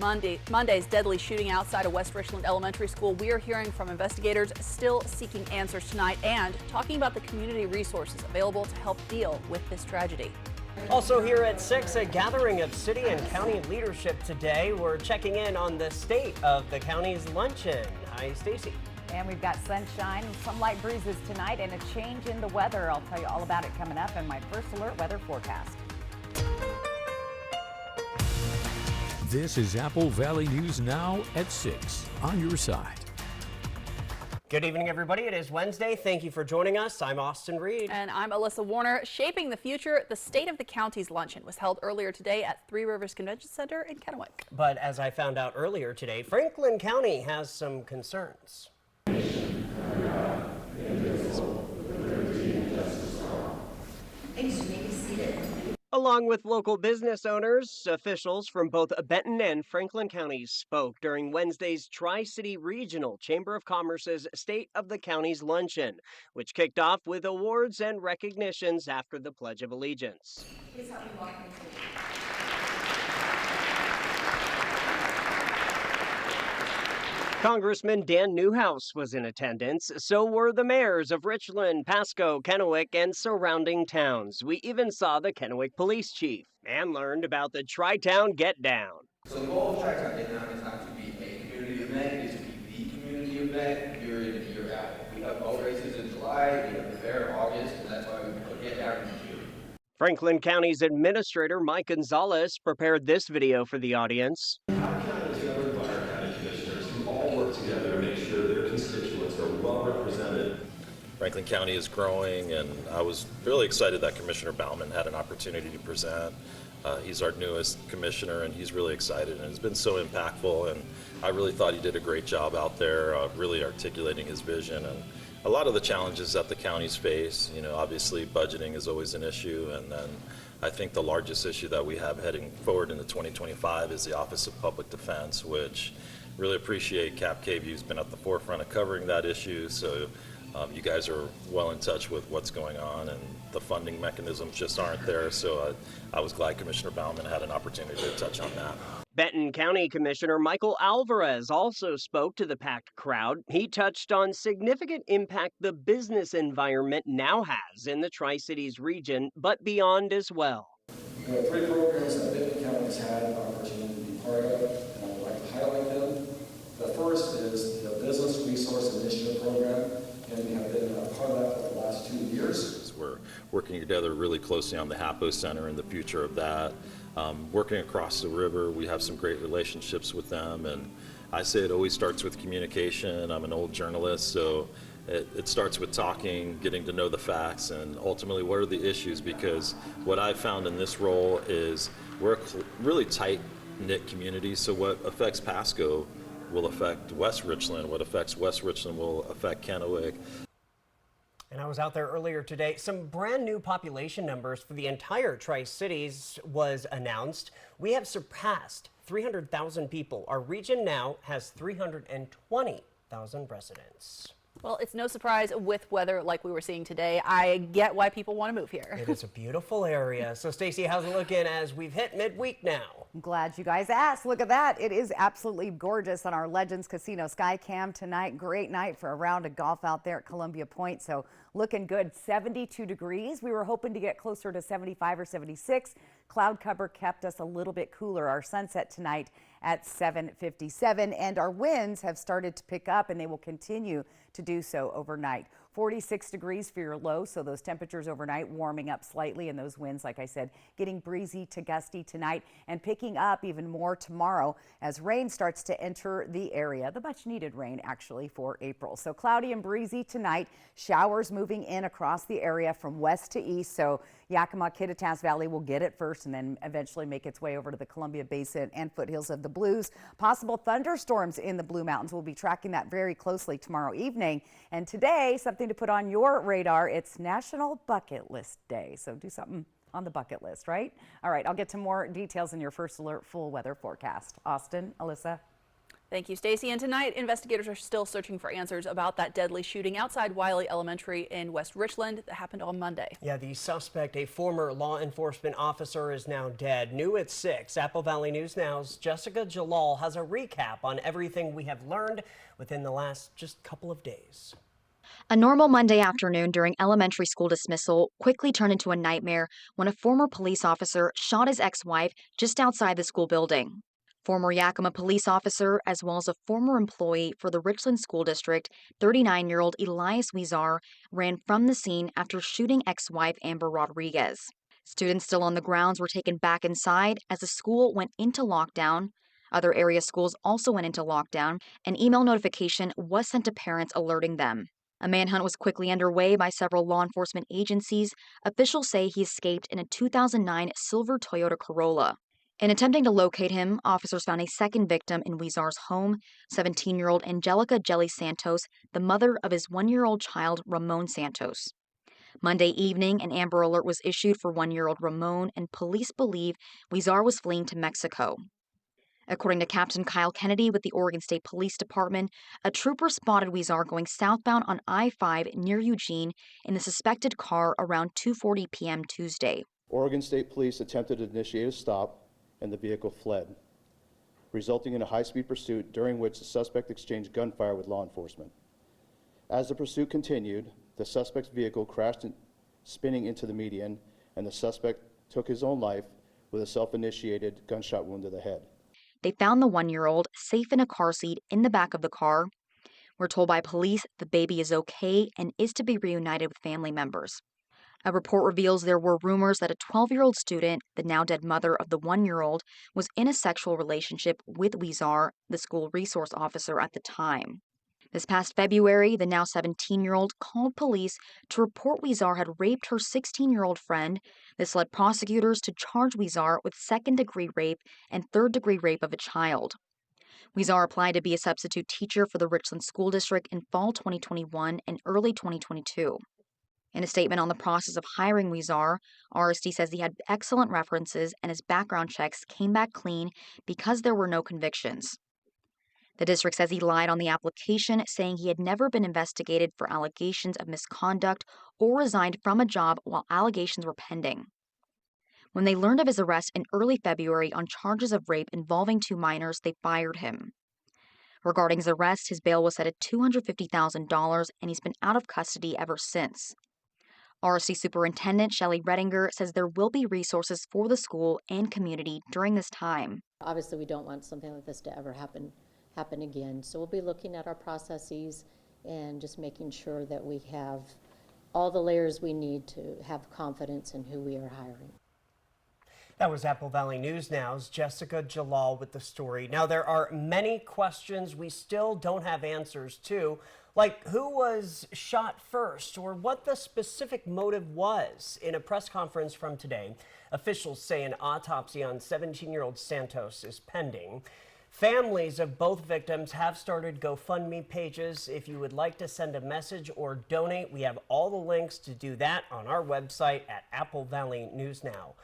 Monday's deadly shooting outside of West Richland Elementary School. We are hearing from investigators still seeking answers tonight and talking about the community resources available to help deal with this tragedy. Also here at 6, a gathering of city and county leadership today. We're checking in on the state of the county's luncheon. Hi, Stacy. And we've got sunshine and some light breezes tonight and a change in the weather. I'll tell you all about it coming up in my first alert weather forecast. This is Apple Valley News Now at 6 on your side. Good evening, everybody. It is Wednesday. Thank you for joining us. I'm Austin Reed. And I'm Alyssa Warner. Shaping the future, the State of the County's luncheon was held earlier today at Three Rivers Convention Center in Kennewick. But as I found out earlier today, Franklin County has some concerns. Along with local business owners, officials from both Benton and Franklin counties spoke during Wednesday's Tri-City Regional Chamber of Commerce's State of the County's luncheon, which kicked off with awards and recognitions after the Pledge of Allegiance. Please help me welcome Congressman Dan Newhouse was in attendance, so were the mayors of Richland, Pasco, Kennewick, and surrounding towns. We even saw the Kennewick police chief and learned about the Tri-Town Get Down. So the goal of Tri-Town Get Down is not to be a community event, it is to be the community event year in and year out. We have boat races in July, we have the fair in August, and that's why we put Get Down in June. Franklin County's Administrator Mike Gonzalez prepared this video for the audience. Together to make sure their constituents are well represented. Franklin County is growing, and I was really excited that Commissioner Bauman had an opportunity to present. He's our newest commissioner, and he's really excited, and it's been so impactful, and I really thought he did a great job out there really articulating his vision and a lot of the challenges that the counties face. You know, obviously budgeting is always an issue, and then I think the largest issue that we have heading forward into 2025 is the Office of Public Defense, which really appreciate Cap Cavey, who's been at the forefront of covering that issue. So you guys are well in touch with what's going on, and the funding mechanisms just aren't there. So I was glad Commissioner Bauman had an opportunity to touch on that. Benton County Commissioner Michael Alvarez also spoke to the packed crowd. He touched on significant impact the business environment now has in the Tri-Cities region, but beyond as well. We have 3 programs that Benton County has had an opportunity to be part of, and I would like to highlight them. The first is the Business Resource Initiative Program, and we have been a part of that for the last 2 years. We're working together really closely on the HAPO Center and the future of that. Working across the river, we have some great relationships with them, and I say it always starts with communication. I'm an old journalist, so it starts with talking, getting to know the facts, and ultimately what are the issues, because what I've found in this role is we're a really tight-knit community, so what affects Pasco will affect West Richland. What affects West Richland will affect Kennewick. And I was out there earlier today. Some brand new population numbers for the entire Tri-Cities was announced. We have surpassed 300,000 people. Our region now has 320,000 residents. Well, it's no surprise with weather like we were seeing today. I get why people want to move here. It is a beautiful area. So, Stacy, how's it looking as we've hit midweek now? I'm glad you guys asked. Look at that. It is absolutely gorgeous on our Legends Casino Sky Cam tonight. Great night for a round of golf out there at Columbia Point. So looking good. 72 degrees. We were hoping to get closer to 75 or 76. Cloud cover kept us a little bit cooler. Our sunset tonight at 7:57, and our winds have started to pick up, and they will continue to do so overnight. 46 degrees for your low, so those temperatures overnight warming up slightly, and those winds, like I said, getting breezy to gusty tonight and picking up even more tomorrow as rain starts to enter the area. The much needed rain actually for April. So cloudy and breezy tonight, showers moving in across the area from west to east. So Yakima, Kittitas Valley will get it first and then eventually make its way over to the Columbia Basin and foothills of the Blues. Possible thunderstorms in the Blue Mountains. We'll be tracking that very closely tomorrow evening. And today, something to put on your radar, it's National Bucket List Day. So do something on the bucket list, right? All right, I'll get to more details in your first alert full weather forecast. Austin, Alyssa. Thank you, Stacy. And tonight, investigators are still searching for answers about that deadly shooting outside Wiley Elementary in West Richland that happened on Monday. Yeah, the suspect, a former law enforcement officer, is now dead. New at 6, Apple Valley News Now's Jessica Jalal has a recap on everything we have learned within the last just couple of days. A normal Monday afternoon during elementary school dismissal quickly turned into a nightmare when a former police officer shot his ex-wife just outside the school building. Former Yakima police officer, as well as a former employee for the Richland School District, 39-year-old Elias Huizar, ran from the scene after shooting ex-wife Amber Rodriguez. Students still on the grounds were taken back inside as the school went into lockdown. Other area schools also went into lockdown. An email notification was sent to parents alerting them. A manhunt was quickly underway by several law enforcement agencies. Officials say he escaped in a 2009 silver Toyota Corolla. In attempting to locate him, officers found a second victim in Huizar's home, 17-year-old Angelica Jelly Santos, the mother of his 1-year-old child, Ramon Santos. Monday evening, an Amber Alert was issued for 1-year-old Ramon, and police believe Huizar was fleeing to Mexico. According to Captain Kyle Kennedy with the Oregon State Police Department, a trooper spotted Huizar going southbound on I-5 near Eugene in the suspected car around 2:40 p.m. Tuesday. Oregon State Police attempted to initiate a stop, and the vehicle fled, resulting in a high-speed pursuit during which the suspect exchanged gunfire with law enforcement. As the pursuit continued, the suspect's vehicle crashed, spinning into the median, and the suspect took his own life with a self-initiated gunshot wound to the head. They found the 1-year-old safe in a car seat in the back of the car. We're told by police the baby is okay and is to be reunited with family members. A report reveals there were rumors that a 12-year-old student, the now dead mother of the 1-year-old, was in a sexual relationship with Huizar, the school resource officer at the time. This past February, the now 17-year-old called police to report Huizar had raped her 16-year-old friend. This led prosecutors to charge Huizar with second-degree rape and third-degree rape of a child. Huizar applied to be a substitute teacher for the Richland School District in fall 2021 and early 2022. In a statement on the process of hiring Huizar, RSD says he had excellent references and his background checks came back clean because there were no convictions. The district says he lied on the application, saying he had never been investigated for allegations of misconduct or resigned from a job while allegations were pending. When they learned of his arrest in early February on charges of rape involving 2 minors, they fired him. Regarding his arrest, his bail was set at $250,000 and he's been out of custody ever since. RSD Superintendent Shelley Redinger says there will be resources for the school and community during this time. Obviously, we don't want something like this to ever happen again. So we'll be looking at our processes and just making sure that we have all the layers we need to have confidence in who we are hiring. That was Apple Valley News Now's Jessica Jalal with the story. Now, there are many questions we still don't have answers to, like who was shot first or what the specific motive was. In a press conference from today, officials say an autopsy on 17-year-old Santos is pending. Families of both victims have started GoFundMe pages. If you would like to send a message or donate, we have all the links to do that on our website at applevalleyNewsNow.com.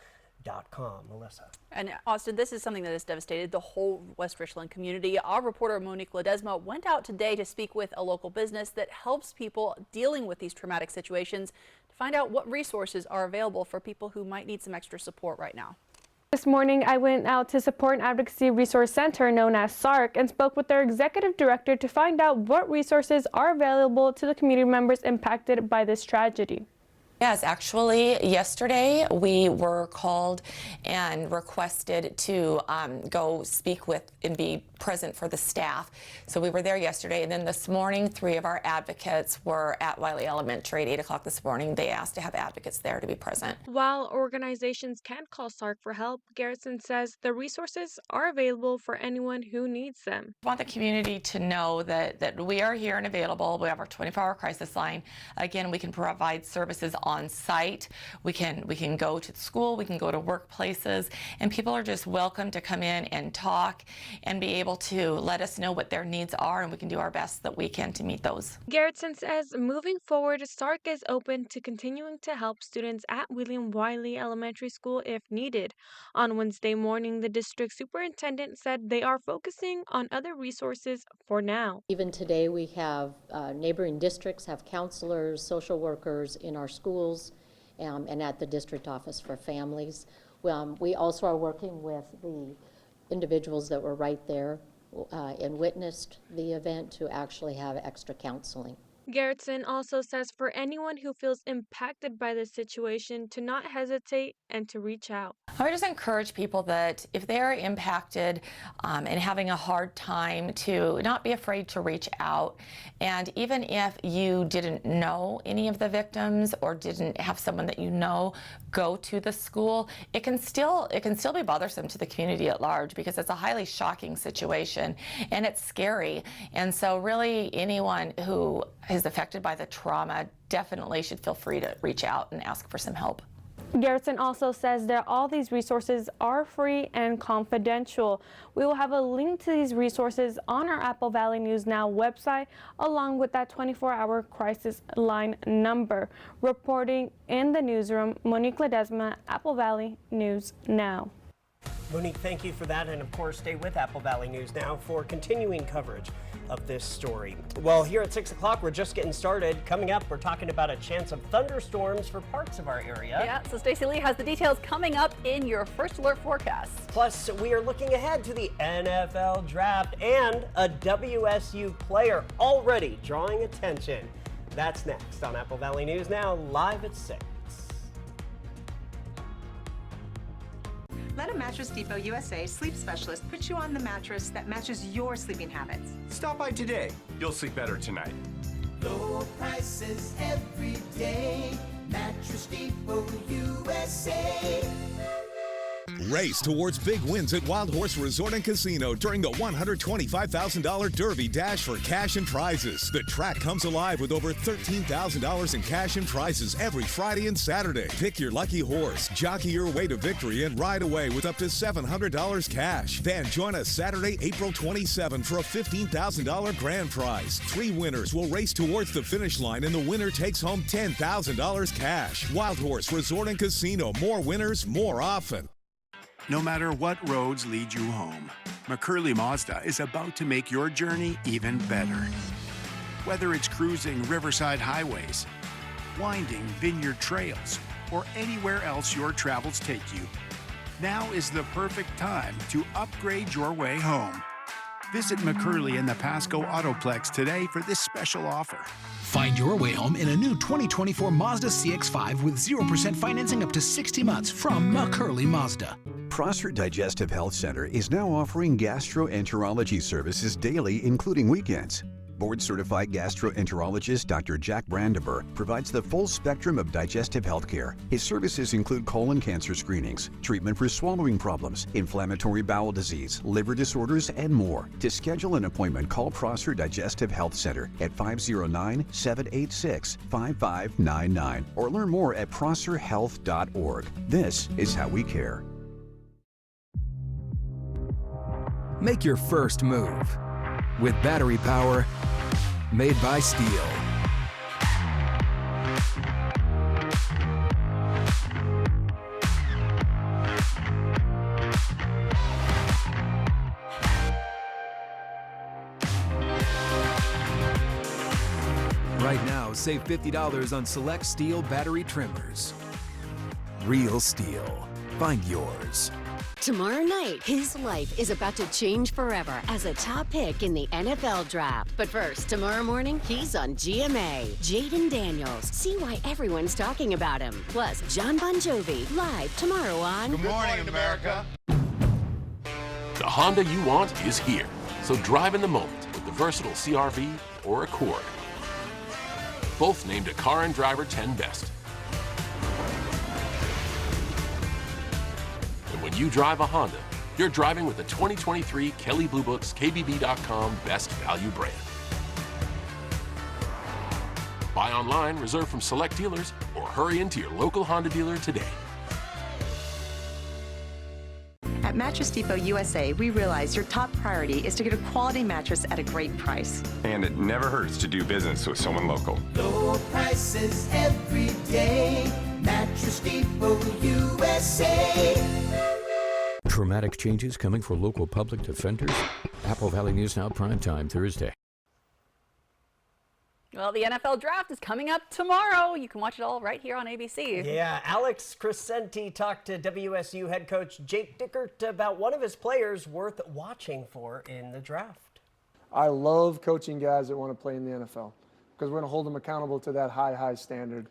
Melissa. And Austin, this is something that has devastated the whole West Richland community. Our reporter Monique Ledesma went out today to speak with a local business that helps people dealing with these traumatic situations to find out what resources are available for people who might need some extra support right now. This morning, I went out to Support and Advocacy Resource Center, known as SARC, and spoke with their executive director to find out what resources are available to the community members impacted by this tragedy. Yes, actually, yesterday we were called and requested to go speak with and be present for the staff. So we were there yesterday, and then this morning 3 of our advocates were at Wiley Elementary at 8 o'clock this morning. They asked to have advocates there to be present. While organizations can call SARC for help, Garrison says the resources are available for anyone who needs them. I want the community to know that we are here and available. We have our 24-hour crisis line. Again, we can provide services on site. We can go to school, we can go to workplaces, and people are just welcome to come in and talk and be able to let us know what their needs are, and we can do our best that we can to meet those. Garrettson says moving forward, SARC is open to continuing to help students at William Wiley Elementary School if needed. On Wednesday morning, the district superintendent said they are focusing on other resources for now. Even today, we have neighboring districts have counselors, social workers in our schools, and at the district office for families. We also are working with the individuals that were right there and witnessed the event to actually have extra counseling. Garrettson also says for anyone who feels impacted by this situation to not hesitate and to reach out. I would just encourage people that if they're impacted and having a hard time, to not be afraid to reach out. And even if you didn't know any of the victims or didn't have someone that you know go to the school, it can still be bothersome to the community at large, because it's a highly shocking situation and it's scary. And so really anyone who is affected by the trauma definitely should feel free to reach out and ask for some help. Garrettson also says that all these resources are free and confidential. We will have a link to these resources on our Apple Valley News Now website, along with that 24-hour crisis line number. Reporting in the newsroom, Monique Ledesma, Apple Valley News Now. Monique, thank you for that, and of course stay with Apple Valley News Now for continuing coverage of this story. Well, here at 6 o'clock, we're just getting started. Coming up, we're talking about a chance of thunderstorms for parts of our area. Yeah, so Stacey Lee has the details coming up in your First Alert forecast. Plus, we are looking ahead to the NFL draft and a WSU player already drawing attention. That's next on Apple Valley News Now, live at 6. Let a Mattress Depot USA sleep specialist put you on the mattress that matches your sleeping habits. Stop by today. You'll sleep better tonight. Low prices every day. Mattress Depot USA. Race towards big wins at Wild Horse Resort and Casino during the $125,000 Derby Dash for cash and prizes. The track comes alive with over $13,000 in cash and prizes every Friday and Saturday. Pick your lucky horse, jockey your way to victory, and ride away with up to $700 cash. Then join us Saturday, April 27 for a $15,000 grand prize. 3 winners will race towards the finish line, and the winner takes home $10,000 cash. Wild Horse Resort and Casino. More winners, more often. No matter what roads lead you home, McCurley Mazda is about to make your journey even better. Whether it's cruising riverside highways, winding vineyard trails, or anywhere else your travels take you, now is the perfect time to upgrade your way home. Visit McCurley and the Pasco Autoplex today for this special offer. Find your way home in a new 2024 Mazda CX-5 with 0% financing up to 60 months from McCurley Mazda. Prosser Digestive Health Center is now offering gastroenterology services daily, including weekends. Board-certified gastroenterologist Dr. Jack Brandenburg provides the full spectrum of digestive health care. His services include colon cancer screenings, treatment for swallowing problems, inflammatory bowel disease, liver disorders, and more. To schedule an appointment, call Prosser Digestive Health Center at 509-786-5599 or learn more at prosserhealth.org. This is how we care. Make your first move with battery power made by Steel. Right now, save $50 on select Steel battery trimmers. Real Steel. Find yours. Tomorrow night, his life is about to change forever as a top pick in the NFL draft. But first, tomorrow morning, he's on GMA. Jaden Daniels. See why everyone's talking about him. Plus, John Bon Jovi, live tomorrow on Good Morning, America. The Honda you want is here. So drive in the moment with the versatile CR-V or Accord. Both named a Car and Driver 10 Best. When you drive a Honda, you're driving with the 2023 Kelley Blue Book's KBB.com Best Value brand. Buy online, reserve from select dealers, or hurry into your local Honda dealer today. At Mattress Depot USA, we realize your top priority is to get a quality mattress at a great price. And it never hurts to do business with someone local. Low prices every day. Mattress Depot USA. Dramatic changes coming for local public defenders. Apple Valley News Now primetime Thursday. Well, the NFL draft is coming up tomorrow. You can watch it all right here on ABC. Yeah, Alex Crescenti talked to WSU head coach Jake Dickert about one of his players worth watching for in the draft. I love coaching guys that want to play in the NFL because we're going to hold them accountable to that high standard.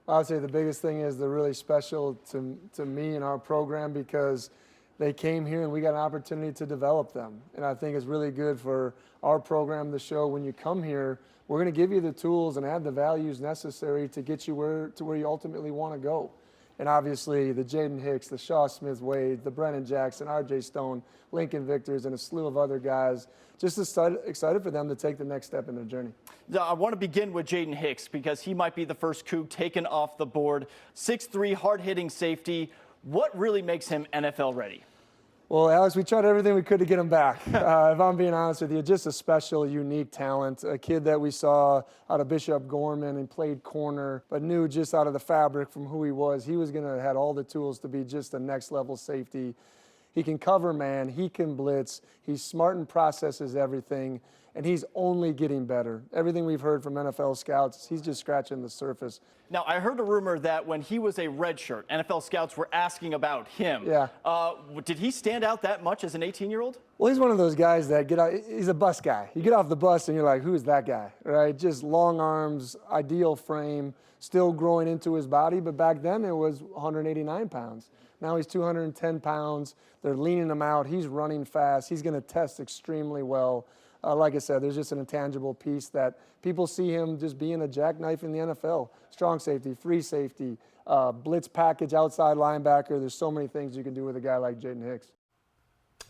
I would say the biggest thing is they're really special to me and our program because they came here and we got an opportunity to develop them. And I think it's really good for our program to show when you come here, we're going to give you the tools and add the values necessary to get you where you ultimately want to go. And obviously the Jaden Hicks, the Shaw Smith-Wade, the Brennan Jackson, R.J. Stone, Lincoln Victors, and a slew of other guys, just excited for them to take the next step in their journey. I want to begin with Jaden Hicks because he might be the first Coug taken off the board. 6'3", hard-hitting safety. What really makes him NFL ready? Well, Alex, we tried everything we could to get him back. If I'm being honest with you, just a special, unique talent. A kid that we saw out of Bishop Gorman and played corner, but knew just out of the fabric from who he was going to have all the tools to be just a next-level safety. He can cover man, he can blitz, he's smart and processes everything, and he's only getting better. Everything we've heard from NFL scouts, he's just scratching the surface. Now, I heard a rumor that when he was a redshirt, NFL scouts were asking about him. Yeah. Did he stand out that much as an 18-year-old? Well, he's one of those guys that he's a bus guy. You get off the bus and you're like, who is that guy, right? Just long arms, ideal frame, still growing into his body, but back then it was 189 pounds. Now he's 210 pounds. They're leaning him out. He's running fast. He's going to test extremely well. Like I said, there's just an intangible piece that people see him just being a jackknife in the NFL. Strong safety, free safety, blitz package, outside linebacker. There's so many things you can do with a guy like Jaden Hicks.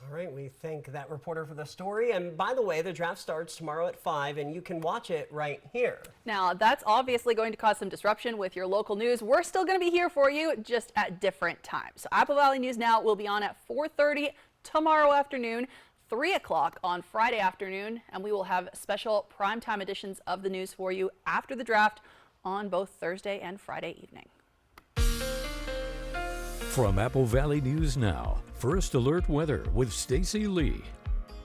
All right, we thank that reporter for the story. And by the way, the draft starts tomorrow at 5, and you can watch it right here. Now, that's obviously going to cause some disruption with your local news. We're still going to be here for you, just at different times. So Apple Valley News Now will be on at 4:30 tomorrow afternoon, 3 o'clock on Friday afternoon, and we will have special primetime editions of the news for you after the draft on both Thursday and Friday evening. From Apple Valley News Now, First Alert Weather with Stacy Lee.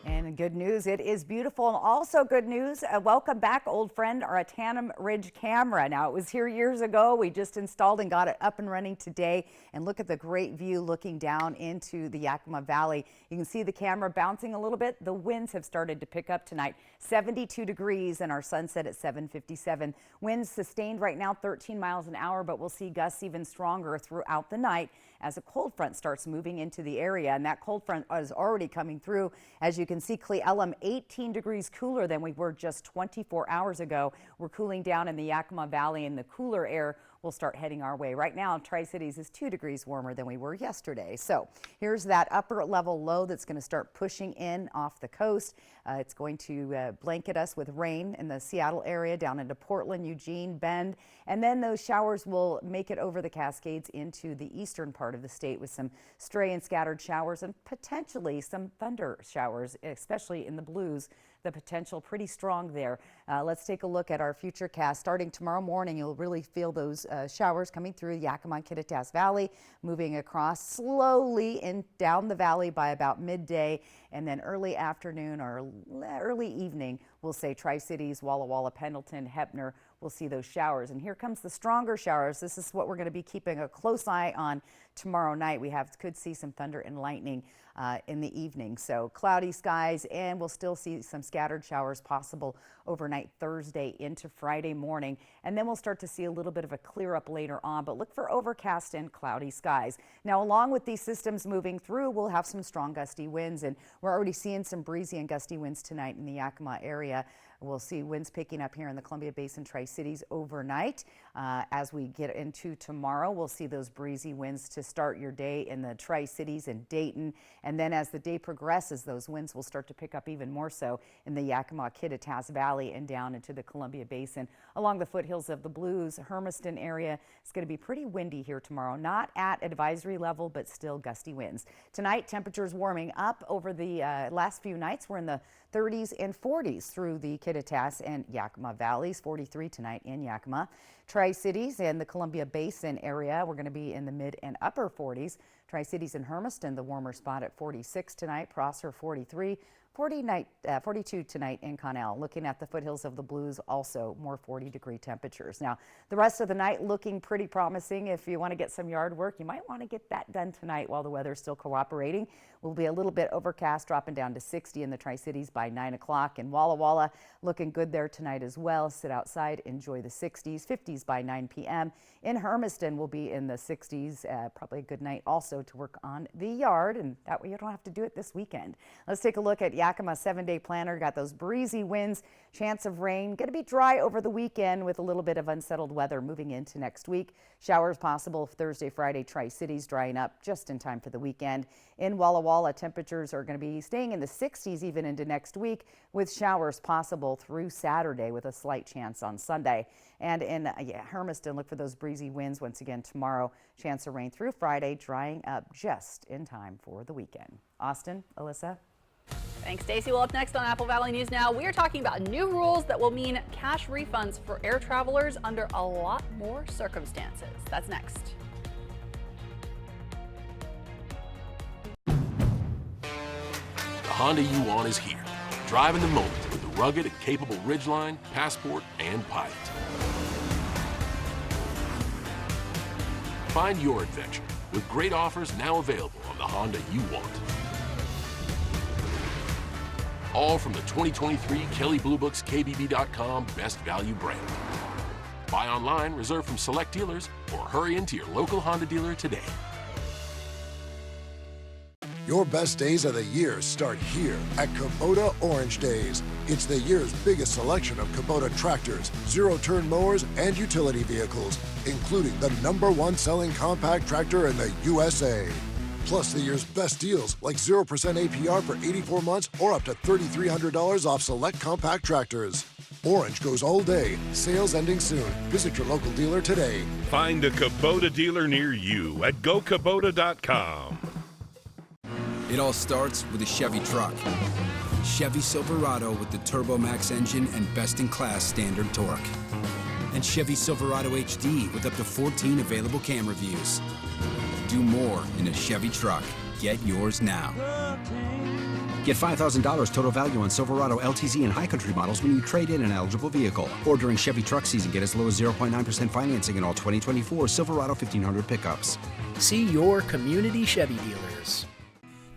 And good news, it is beautiful. And also good news, welcome back, old friend, our Tanham Ridge camera. Now, it was here years ago. We just installed and got it up and running today. And look at the great view looking down into the Yakima Valley. You can see the camera bouncing a little bit. The winds have started to pick up tonight. 72 degrees and our sunset at 7:57. Winds sustained right now 13 miles an hour, but we'll see gusts even stronger throughout the night as a cold front starts moving into the area. And that cold front is already coming through. As you can see, Cle Elum 18 degrees cooler than we were just 24 hours ago. We're cooling down in the Yakima Valley, and the cooler air will start heading our way. Right now, Tri-Cities is 2 degrees warmer than we were yesterday. So here's that upper level low that's going to start pushing in off the coast. It's going to blanket us with rain in the Seattle area down into Portland, Eugene, Bend, and then those showers will make it over the Cascades into the eastern part of the state with some stray and scattered showers and potentially some thunder showers, especially in the Blues. The potential pretty strong there. Let's take a look at our future cast. Starting tomorrow morning, you'll really feel those showers coming through Yakima and Kittitas Valley, moving across slowly and down the valley by about midday, and then early afternoon or early evening, we'll say Tri-Cities, Walla Walla, Pendleton, Heppner, we'll see those showers. And here comes the stronger showers. This is what we're going to be keeping a close eye on tomorrow night. We could see some thunder and lightning in the evening. So cloudy skies, and we'll still see some scattered showers possible overnight Thursday into Friday morning. And then we'll start to see a little bit of a clear up later on, but look for overcast and cloudy skies. Now, along with these systems moving through, we'll have some strong gusty winds, and we're already seeing some breezy and gusty winds tonight in the Yakima area. We'll see winds picking up here in the Columbia Basin Tri-Cities overnight. As we get into tomorrow, we'll see those breezy winds to start your day in the Tri-Cities and Dayton. And then as the day progresses, those winds will start to pick up even more so in the Yakima, Kittitas Valley and down into the Columbia Basin. Along the foothills of the Blues, Hermiston area, it's going to be pretty windy here tomorrow. Not at advisory level, but still gusty winds. Tonight, temperatures warming up over the last few nights. We're in the 30s and 40s through the Kittitas and Yakima valleys. 43 tonight in Yakima. Tri-Cities and the Columbia Basin area, we're going to be in the mid and upper 40s. Tri-Cities and Hermiston, the warmer spot at 46 tonight. Prosser 43. 42 tonight in Connell. Looking at the foothills of the Blues, also more 40-degree temperatures. Now, the rest of the night looking pretty promising. If you want to get some yard work, you might want to get that done tonight while the weather's still cooperating. We'll be a little bit overcast, dropping down to 60 in the Tri-Cities by 9 o'clock. And Walla Walla looking good there tonight as well. Sit outside, enjoy the 60s, 50s by 9 p.m. In Hermiston, we'll be in the 60s. Probably a good night also to work on the yard, and that way you don't have to do it this weekend. Let's take a look at Yakima 7-day planner. Got those breezy winds, chance of rain. Going to be dry over the weekend with a little bit of unsettled weather moving into next week. Showers possible Thursday, Friday. Tri-Cities drying up just in time for the weekend. In Walla Walla, temperatures are going to be staying in the 60s even into next week, with showers possible through Saturday with a slight chance on Sunday. And in Hermiston, look for those breezy winds once again tomorrow. Chance of rain through Friday, drying up just in time for the weekend. Austin, Alyssa. Thanks, Stacy. Well, up next on Apple Valley News Now, we are talking about new rules that will mean cash refunds for air travelers under a lot more circumstances. That's next. The Honda you want is here. Drive in the moment with the rugged and capable Ridgeline, Passport, and Pilot. Find your adventure with great offers now available on the Honda you want. All from the 2023 Kelley Blue Book's KBB.com Best Value brand. Buy online, reserve from select dealers, or hurry into your local Honda dealer today. Your best days of the year start here at Kubota Orange Days. It's the year's biggest selection of Kubota tractors, zero-turn mowers, and utility vehicles, including the #1 selling compact tractor in the USA. Plus the year's best deals like 0% APR for 84 months or up to $3,300 off select compact tractors. Orange goes all day. Sales ending soon. Visit your local dealer today. Find a Kubota dealer near you at gokubota.com. It all starts with a Chevy truck. Chevy Silverado with the Turbo Max engine and best-in-class standard torque. And Chevy Silverado HD with up to 14 available camera views. Do more in a Chevy truck. Get yours now. Get $5,000 total value on Silverado LTZ and High Country models when you trade in an eligible vehicle. Or during Chevy truck season, get as low as 0.9% financing in all 2024 Silverado 1500 pickups. See your community Chevy dealers.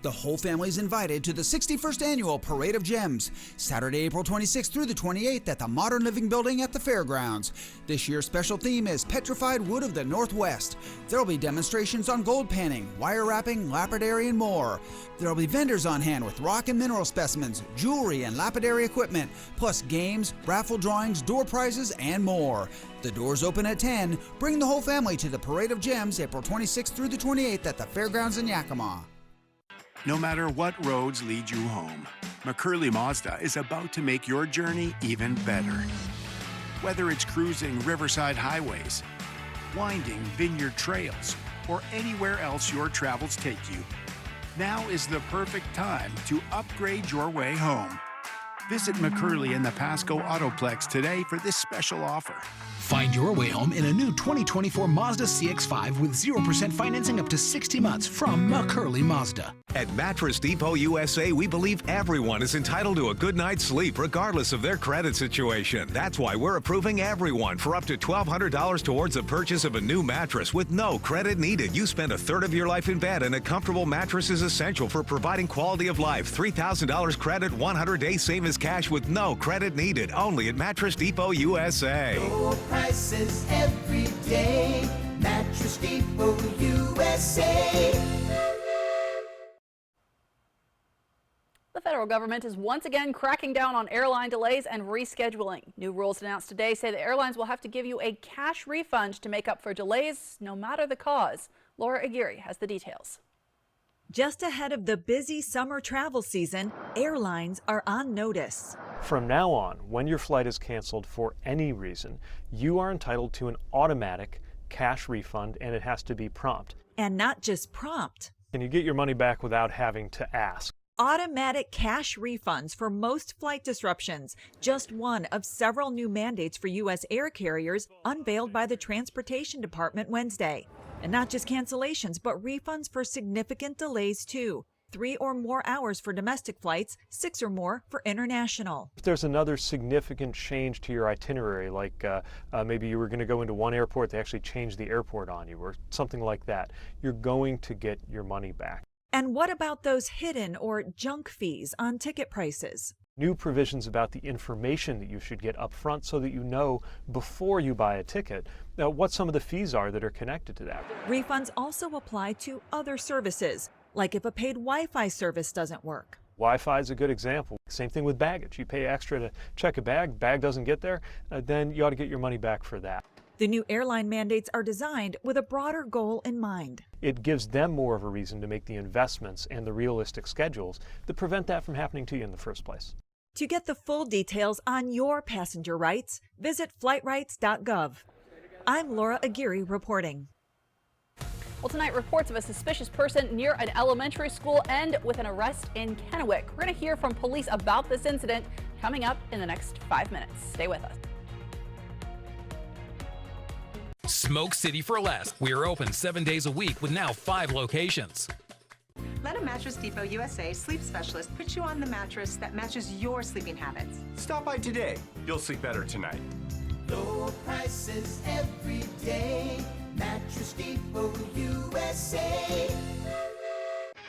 The whole family is invited to the 61st Annual Parade of Gems, Saturday, April 26th through the 28th at the Modern Living Building at the Fairgrounds. This year's special theme is Petrified Wood of the Northwest. There will be demonstrations on gold panning, wire wrapping, lapidary, and more. There will be vendors on hand with rock and mineral specimens, jewelry, and lapidary equipment, plus games, raffle drawings, door prizes, and more. The doors open at 10. Bring the whole family to the Parade of Gems, April 26th through the 28th at the Fairgrounds in Yakima. No matter what roads lead you home, McCurley Mazda is about to make your journey even better. Whether it's cruising riverside highways, winding vineyard trails, or anywhere else your travels take you, now is the perfect time to upgrade your way home. Visit McCurley in the Pasco Autoplex today for this special offer. Find your way home in a new 2024 Mazda CX-5 with 0% financing up to 60 months from McCurley Mazda. At Mattress Depot USA, we believe everyone is entitled to a good night's sleep regardless of their credit situation. That's why we're approving everyone for up to $1,200 towards the purchase of a new mattress with no credit needed. You spend a third of your life in bed, and a comfortable mattress is essential for providing quality of life. $3,000 credit, 100-day same as cash with no credit needed. Only at Mattress Depot USA. Low prices every day. Mattress Depot USA. The federal government is once again cracking down on airline delays and rescheduling. New rules announced today say the airlines will have to give you a cash refund to make up for delays, no matter the cause. Laura Aguirre has the details. Just ahead of the busy summer travel season, airlines are on notice. From now on, when your flight is canceled for any reason, you are entitled to an automatic cash refund, and it has to be prompt. And not just prompt. Can you get your money back without having to ask? Automatic cash refunds for most flight disruptions, just one of several new mandates for U.S. air carriers unveiled by the Transportation Department Wednesday. And not just cancellations, but refunds for significant delays too. 3 or more hours for domestic flights, 6 or more for international. If there's another significant change to your itinerary, like maybe you were going to go into one airport, they actually changed the airport on you, or something like that, you're going to get your money back. And what about those hidden or junk fees on ticket prices? New provisions about the information that you should get up front so that you know before you buy a ticket what some of the fees are that are connected to that. Refunds also apply to other services, like if a paid Wi-Fi service doesn't work. Wi-Fi is a good example. Same thing with baggage. You pay extra to check a bag doesn't get there, then you ought to get your money back for that. The new airline mandates are designed with a broader goal in mind. It gives them more of a reason to make the investments and the realistic schedules that prevent that from happening to you in the first place. To get the full details on your passenger rights, visit flightrights.gov. I'm Laura Aguirre reporting. Well, tonight, reports of a suspicious person near an elementary school end with an arrest in Kennewick. We're going to hear from police about this incident coming up in the next 5 minutes. Stay with us. Smoke City for Less. We are open 7 days a week with now 5 locations. Let a Mattress Depot USA sleep specialist put you on the mattress that matches your sleeping habits. Stop by today. You'll sleep better tonight. Low prices every day. Mattress Depot USA.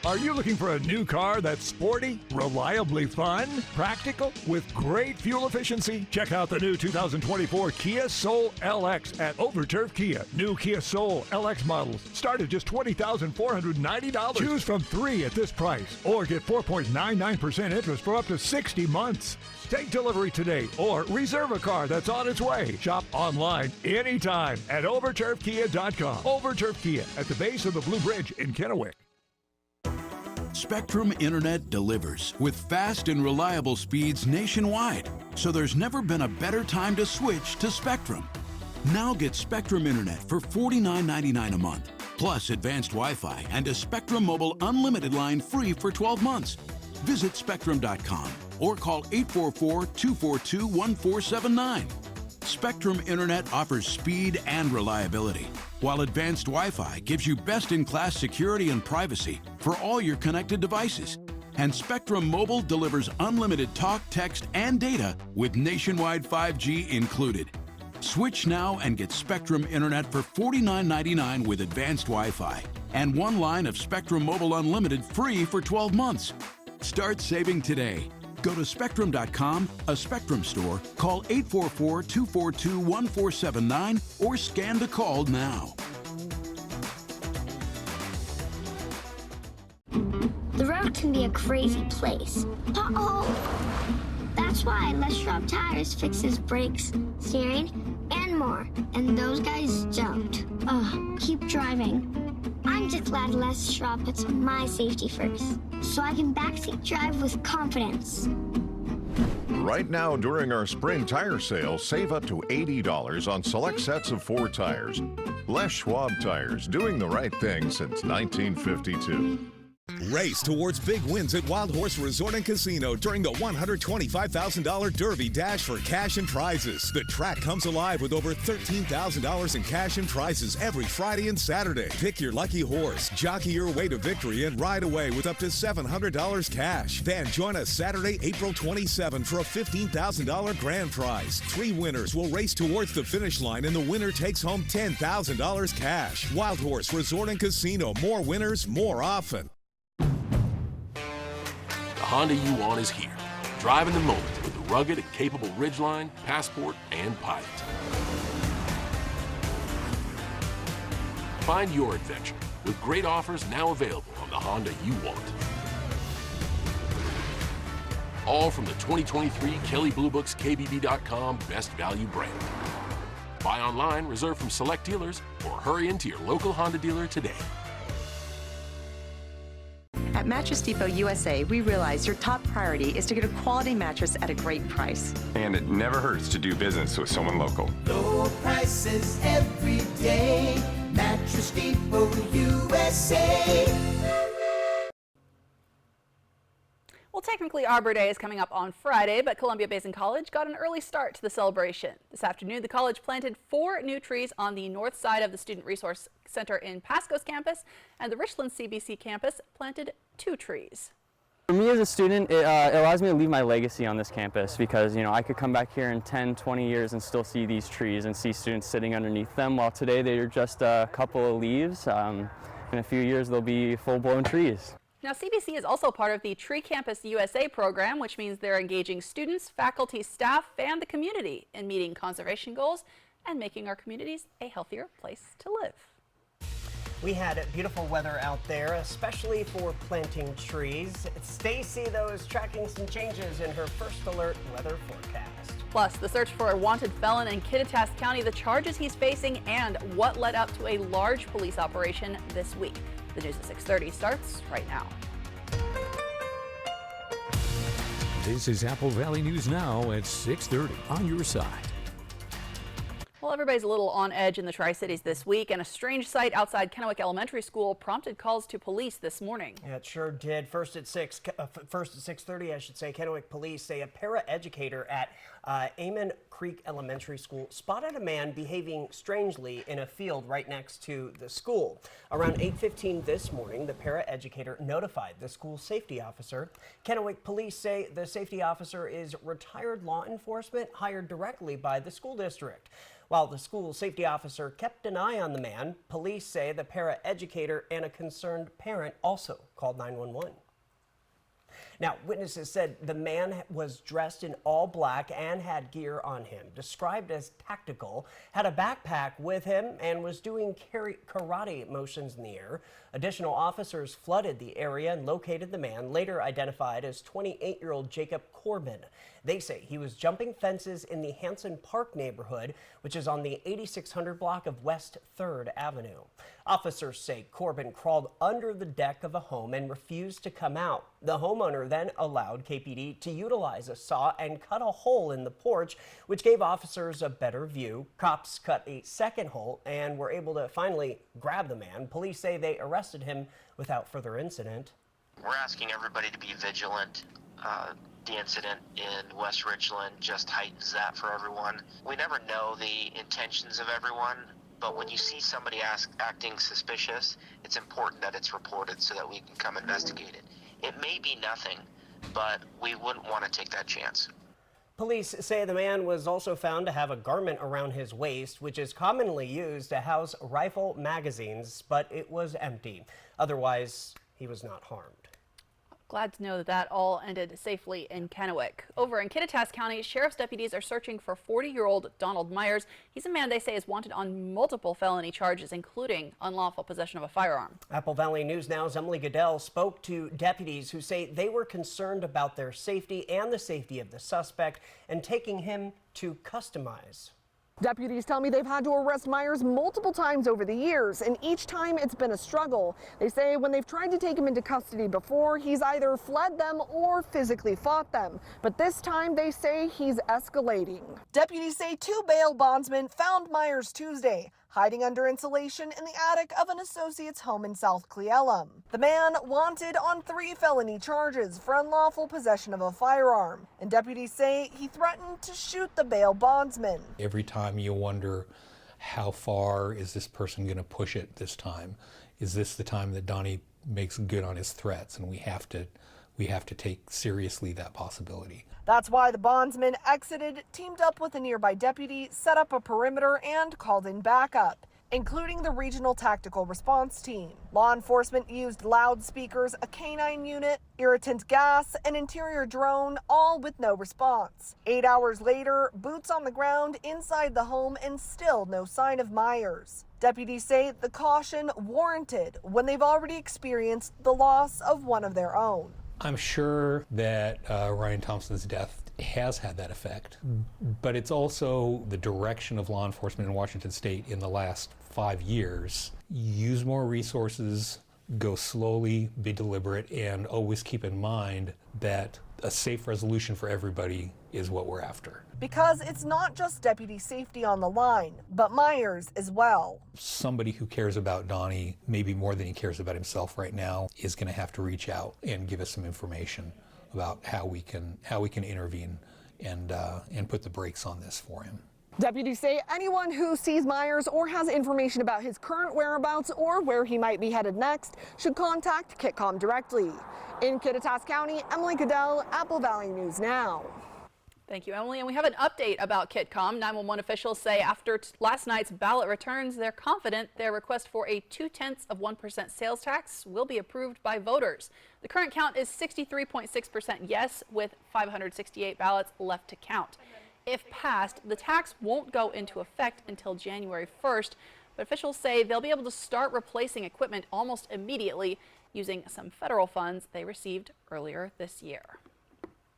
Are you looking for a new car that's sporty, reliably fun, practical, with great fuel efficiency? Check out the new 2024 Kia Soul LX at Overturf Kia. New Kia Soul LX models start at just $20,490. Choose from 3 at this price or get 4.99% interest for up to 60 months. Take delivery today or reserve a car that's on its way. Shop online anytime at overturfkia.com. Overturf Kia at the base of the Blue Bridge in Kennewick. Spectrum Internet delivers with fast and reliable speeds nationwide, so there's never been a better time to switch to Spectrum. Now get Spectrum Internet for $49.99 a month, plus advanced Wi-Fi and a Spectrum Mobile Unlimited line free for 12 months. Visit Spectrum.com or call 844-242-1479. Spectrum Internet offers speed and reliability, while advanced Wi-Fi gives you best-in-class security and privacy for all your connected devices. And Spectrum Mobile delivers unlimited talk, text, and data with nationwide 5G included. Switch now and get Spectrum Internet for $49.99 with advanced Wi-Fi and 1 line of Spectrum Mobile Unlimited free for 12 months. Start saving today. Go to Spectrum.com, a Spectrum store, call 844-242-1479, or scan to call now. The road can be a crazy place. Uh-oh! That's why Les Schwab Tires fixes brakes, steering, and more. And those guys don't. Ugh, keep driving. I'm just glad Les Schwab puts my safety first, so I can backseat drive with confidence. Right now, during our spring tire sale, save up to $80 on select sets of 4 tires. Les Schwab Tires, doing the right thing since 1952. Race towards big wins at Wild Horse Resort and Casino during the $125,000 Derby Dash for cash and prizes. The track comes alive with over $13,000 in cash and prizes every Friday and Saturday. Pick your lucky horse, jockey your way to victory, and ride away with up to $700 cash. Then join us Saturday, April 27 for a $15,000 grand prize. 3 winners will race towards the finish line, and the winner takes home $10,000 cash. Wild Horse Resort and Casino. More winners, more often. The Honda you want is here. Drive in the moment with the rugged and capable Ridgeline, Passport, and Pilot. Find your adventure with great offers now available on the Honda you want. All from the 2023 Kelley Blue Book's KBB.com Best Value brand. Buy online, reserve from select dealers, or hurry into your local Honda dealer today. At Mattress Depot USA, we realize your top priority is to get a quality mattress at a great price. And it never hurts to do business with someone local. Low prices every day. Mattress Depot USA. Well, technically Arbor Day is coming up on Friday, but Columbia Basin College got an early start to the celebration. This afternoon, the college planted 4 new trees on the north side of the Student Resource Center in Pasco's campus, and the Richland CBC campus planted 2 trees. For me as a student, it allows me to leave my legacy on this campus because, I could come back here in 10, 20 years and still see these trees and see students sitting underneath them, while today they're just a couple of leaves. In a few years, they'll be full-blown trees. Now, CBC is also part of the Tree Campus USA program, which means they're engaging students, faculty, staff, and the community in meeting conservation goals and making our communities a healthier place to live. We had beautiful weather out there, especially for planting trees. Stacy, though, is tracking some changes in her first alert weather forecast. Plus, the search for a wanted felon in Kittitas County, the charges he's facing, and what led up to a large police operation this week. The news at 6:30 starts right now. This is Apple Valley News Now at 6:30 on your side. Well, everybody's a little on edge in the Tri-Cities this week, and a strange sight outside Kennewick Elementary School prompted calls to police this morning. Yeah, it sure did. First at 6:30, I should say, Kennewick police say a para-educator at Amon Creek Elementary School spotted a man behaving strangely in a field right next to the school. Around 8:15 this morning, the para-educator notified the school safety officer. Kennewick police say the safety officer is retired law enforcement hired directly by the school district. While the school safety officer kept an eye on the man, police say the para-educator and a concerned parent also called 911. Now, witnesses said the man was dressed in all black and had gear on him, described as tactical, had a backpack with him, and was doing karate motions in the air. Additional officers flooded the area and located the man, later identified as 28-year-old Jacob Corbin. They say he was jumping fences in the Hanson Park neighborhood, which is on the 8600 block of West 3rd Avenue. Officers say Corbin crawled under the deck of a home and refused to come out. The homeowner then allowed KPD to utilize a saw and cut a hole in the porch, which gave officers a better view. Cops cut a second hole and were able to finally grab the man. Police say they arrested him without further incident. We're asking everybody to be vigilant. The incident in West Richland just heightens that for everyone. We never know the intentions of everyone, but when you see somebody acting suspicious, it's important that it's reported so that we can come investigate it. It may be nothing, but we wouldn't want to take that chance. Police say the man was also found to have a garment around his waist, which is commonly used to house rifle magazines, but it was empty. Otherwise, he was not harmed. Glad to know that that all ended safely in Kennewick. Over in Kittitas County, sheriff's deputies are searching for 40-year-old Donald Myers. He's a man they say is wanted on multiple felony charges, including unlawful possession of a firearm. Apple Valley News Now's Emily Goodell spoke to deputies who say they were concerned about their safety and the safety of the suspect and taking him to customize. Deputies tell me they've had to arrest Myers multiple times over the years, and each time it's been a struggle. They say when they've tried to take him into custody before, he's either fled them or physically fought them. But this time they say he's escalating. Deputies say 2 bail bondsmen found Myers Tuesday, hiding under insulation in the attic of an associate's home in South Cle Elum. The man wanted on 3 felony charges for unlawful possession of a firearm, and deputies say he threatened to shoot the bail bondsman. Every time you wonder, how far is this person going to push it this time? Is this the time that Donnie makes good on his threats? And we have to take seriously that possibility. That's why the bondsman exited, teamed up with a nearby deputy, set up a perimeter, and called in backup, including the Regional Tactical Response Team. Law enforcement used loudspeakers, a canine unit, irritant gas, an interior drone, all with no response. 8 hours later, boots on the ground inside the home and still no sign of Myers. Deputies say the caution warranted when they've already experienced the loss of one of their own. I'm sure that Ryan Thompson's death has had that effect, but it's also the direction of law enforcement in Washington State in the last 5 years. Use more resources, go slowly, be deliberate, and always keep in mind that a safe resolution for everybody is what we're after. Because it's not just deputy safety on the line, but Myers as well. Somebody who cares about Donnie, maybe more than he cares about himself right now, is going to have to reach out and give us some information about how we can intervene and put the brakes on this for him. Deputies say anyone who sees Myers or has information about his current whereabouts or where he might be headed next should contact KitCom directly. In Kittitas County, Emily Goodell, Apple Valley News Now. Thank you, Emily. And we have an update about KitCom. 911 officials say after last night's ballot returns, they're confident their request for a 0.2% sales tax will be approved by voters. The current count is 63.6% yes, with 568 ballots left to count. If passed, the tax won't go into effect until January 1st, but officials say they'll be able to start replacing equipment almost immediately using some federal funds they received earlier this year.